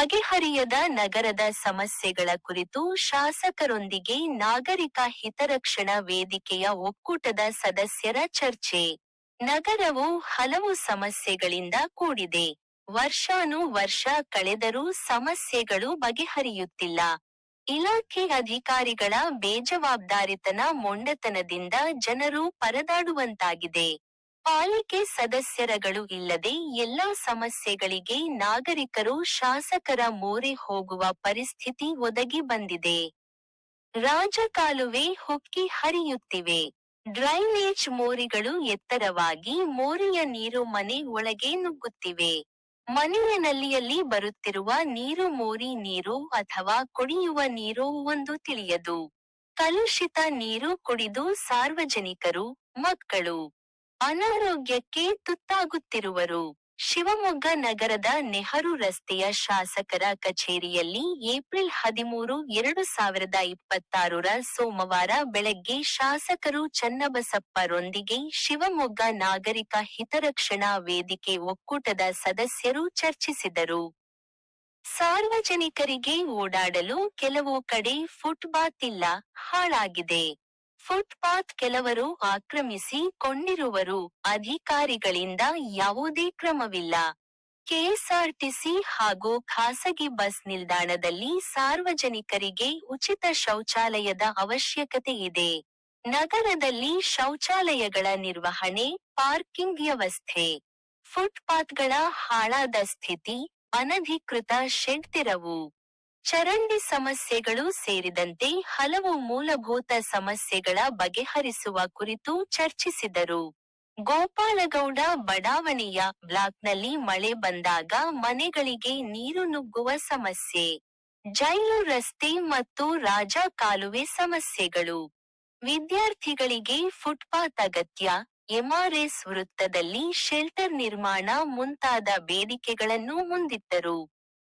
ಬಗೆಹರಿಯದ ನಗರದ ಸಮಸ್ಯೆಗಳ ಕುರಿತು ಶಾಸಕರೊಂದಿಗೆ ನಾಗರಿಕ ಹಿತರಕ್ಷಣಾ ವೇದಿಕೆಯ ಒಕ್ಕೂಟದ ಸದಸ್ಯರ ಚರ್ಚೆ. ನಗರವು ಹಲವು ಸಮಸ್ಯೆಗಳಿಂದ ಕೂಡಿದೆ. ವರ್ಷಾನುವರ್ಷ ಕಳೆದರೂ ಸಮಸ್ಯೆಗಳು ಬಗೆಹರಿಯುತ್ತಿಲ್ಲ. ಇಲಾಖೆ ಅಧಿಕಾರಿಗಳ ಬೇಜವಾಬ್ದಾರಿತನ, ಮೊಂಡತನದಿಂದ ಜನರು ಪರದಾಡುವಂತಾಗಿದೆ. ಪಾಲಿಕೆ ಸದಸ್ಯರುಗಳು ಇಲ್ಲದೆ ಎಲ್ಲಾ ಸಮಸ್ಯೆಗಳಿಗೆ ನಾಗರಿಕರು ಶಾಸಕರ ಮೊರೆ ಹೋಗುವ ಪರಿಸ್ಥಿತಿ ಒದಗಿ ಬಂದಿದೆ. ರಾಜಕಾಲುವೆ ಹೊಕ್ಕಿ ಹರಿಯುತ್ತಿವೆ. ಡ್ರೈನೇಜ್ ಮೋರಿಗಳು ಎತ್ತರವಾಗಿ ಮೋರಿಯ ನೀರು ಮನೆ ಒಳಗೆ ನುಗ್ಗುತ್ತಿವೆ. ಮನೆಯ ನಲ್ಲಿಯಲ್ಲಿ ಬರುತ್ತಿರುವ ನೀರು ಮೋರಿ ನೀರೋ ಅಥವಾ ಕುಡಿಯುವ ನೀರೋ ಒಂದು ತಿಳಿಯದು. ಕಲುಷಿತ ನೀರು ಕುಡಿದು ಸಾರ್ವಜನಿಕರು, ಮಕ್ಕಳು ಅನಾರೋಗ್ಯಕ್ಕೆ ತುತ್ತಾಗುತ್ತಿರುವರು. ಶಿವಮೊಗ್ಗ ನಗರದ ನೆಹರು ರಸ್ತೆಯ ಶಾಸಕರ ಕಚೇರಿಯಲ್ಲಿ ಏಪ್ರಿಲ್ 13, 2026 ಸೋಮವಾರ ಬೆಳಗ್ಗೆ ಶಾಸಕರು ಚನ್ನಬಸಪ್ಪ ರೊಂದಿಗೆ ಶಿವಮೊಗ್ಗ ನಾಗರಿಕ ಹಿತರಕ್ಷಣಾ ವೇದಿಕೆ ಒಕ್ಕೂಟದ ಸದಸ್ಯರು ಚರ್ಚಿಸಿದರು. ಸಾರ್ವಜನಿಕರಿಗೆ ಓಡಾಡಲು ಕೆಲವು ಕಡೆ ಫುಟ್ಪಾತ್ ಇಲ್ಲ, ಹಾಳಾಗಿದೆ. ಫುಟ್ಪಾತ್ ಕೆಲವರು ಆಕ್ರಮಿಸಿ ಕೊಂಡಿರುವರು. ಅಧಿಕಾರಿಗಳಿಂದ ಯಾವುದೇ ಕ್ರಮವಿಲ್ಲ. ಕೆಎಸ್ಆರ್ಟಿಸಿ ಹಾಗೂ ಖಾಸಗಿ ಬಸ್ ನಿಲ್ದಾಣದಲ್ಲಿ ಸಾರ್ವಜನಿಕರಿಗೆ ಉಚಿತ ಶೌಚಾಲಯದ ಅವಶ್ಯಕತೆ ಇದೆ. ನಗರದಲ್ಲಿ ಶೌಚಾಲಯಗಳ ನಿರ್ವಹಣೆ, ಪಾರ್ಕಿಂಗ್ ವ್ಯವಸ್ಥೆ, ಫುಟ್ಪಾತ್ಗಳ ಹಾಳಾದ ಸ್ಥಿತಿ, ಅನಧಿಕೃತ ಶೆಡ್ ತೆರವು, ಚರಂಡಿ ಸಮಸ್ಯೆಗಳು ಸೇರಿದಂತೆ ಹಲವು ಮೂಲಭೂತ ಸಮಸ್ಯೆಗಳ ಬಗೆಹರಿಸುವ ಕುರಿತು ಚರ್ಚಿಸಿದರು. ಗೋಪಾಲಗೌಡ ಬಡಾವಣೆಯ ಬ್ಲಾಕ್ನಲ್ಲಿ ಮಳೆ ಬಂದಾಗ ಮನೆಗಳಿಗೆ ನೀರು ನುಗ್ಗುವ ಸಮಸ್ಯೆ, ಜೈಲು ರಸ್ತೆ ಮತ್ತು ರಾಜ ಕಾಲುವೆ ಸಮಸ್ಯೆಗಳು, ವಿದ್ಯಾರ್ಥಿಗಳಿಗೆ ಫುಟ್ಪಾತ್ ಅಗತ್ಯ, ಎಂಆರ್ಎಸ್ ವೃತ್ತದಲ್ಲಿ ಶೆಲ್ಟರ್ ನಿರ್ಮಾಣ ಮುಂತಾದ ಬೇಡಿಕೆಗಳನ್ನು ಮುಂದಿಟ್ಟರು.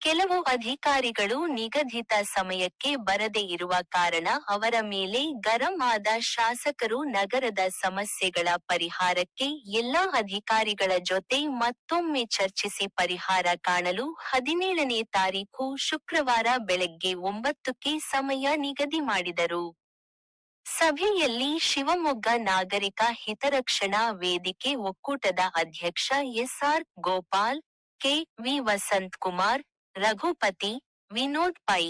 ಕೆಲವು ಅಧಿಕಾರಿಗಳು ನಿಗದಿತ ಸಮಯಕ್ಕೆ ಬರದೇ ಇರುವ ಕಾರಣ ಅವರ ಮೇಲೆ ಗರಂ ಆದ ಶಾಸಕರು ನಗರದ ಸಮಸ್ಯೆಗಳ ಪರಿಹಾರಕ್ಕೆ ಎಲ್ಲಾ ಅಧಿಕಾರಿಗಳ ಜೊತೆ ಮತ್ತೊಮ್ಮೆ ಚರ್ಚಿಸಿ ಪರಿಹಾರ ಕಾಣಲು 17ನೇ ತಾರೀಖು ಶುಕ್ರವಾರ ಬೆಳಗ್ಗೆ 9ಕ್ಕೆ ಸಮಯ ನಿಗದಿ ಮಾಡಿದರು. ಸಭೆಯಲ್ಲಿ ಶಿವಮೊಗ್ಗ ನಾಗರಿಕ ಹಿತರಕ್ಷಣಾ ವೇದಿಕೆ ಒಕ್ಕೂಟದ ಅಧ್ಯಕ್ಷ ಎಸ್.ಆರ್. ಗೋಪಾಲ್, ಕೆ.ವಿ. ವಸಂತಕುಮಾರ್, ರಘುಪತಿ, ವಿನೋದ್ ಪೈ,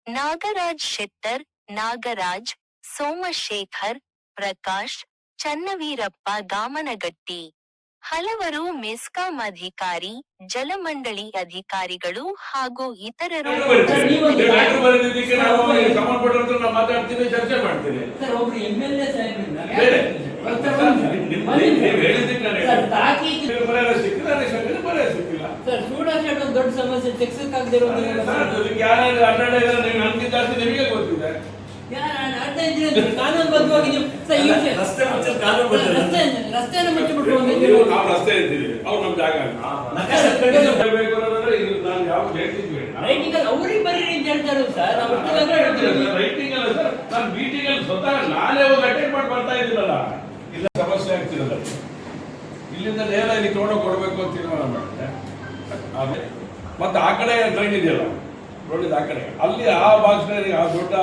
ನಾಗರಾಜ್ ಶೆಟ್ಟರ್, ನಾಗರಾಜ್, ಸೋಮಶೇಖರ್, ಪ್ರಕಾಶ್, ಚನ್ನವೀರಪ್ಪ ಗಾಮನಗಟ್ಟಿ, ಹಲವರು ಮೆಸ್ಕಾಂ ಅಧಿಕಾರಿ, ಜಲಮಂಡಳಿ ಅಧಿಕಾರಿಗಳು ಹಾಗೂ ಇತರರು ದೊಡ್ಡ ಸಮಸ್ಯೆ ಕಾನೂನುಬದ್ಧವಾಗಿ ರಸ್ತೆಯನ್ನು ಮುಚ್ಚಿಬಿಟ್ಟು ಅವ್ರಿಗೆ ಬರ್ರಿ ಅಂತ ಹೇಳ್ತಾರೆ ಸರ್. ರೈಟಿಂಗ್ ಅಲ್ಲ ಸರ್, ನಾನು ಮೀಟಿಂಗ್ ಅಲ್ಲಿ ಸ್ವತಃ ನಾನೇ ಹೋಗಿ ಅಟೆಂಡ್ ಮಾಡಿ ಬರ್ತಾ ಇದ್ದೀನಲ್ಲ, ಇಲ್ಲ ಸಮಸ್ಯೆ ಆಗ್ತಿರಲ್ಲ. ಇಲ್ಲಿಂದ ನೇರ ಇಲ್ಲಿ ತಗೊಂಡೋಗಿ ಕೊಡಬೇಕು ಅಂತ ತೀರ್ಮಾನ ಮಾಡಿದೆ. ಮತ್ತೆ ಆ ಕಡೆ ಟ್ರೈನ್ ಇದೆಯಲ್ಲ, ರೋಡಿದ ಆ ಕಡೆ, ಅಲ್ಲಿ ಆ ಬಾಕ್ಸ್ ಆ ದೊಡ್ಡ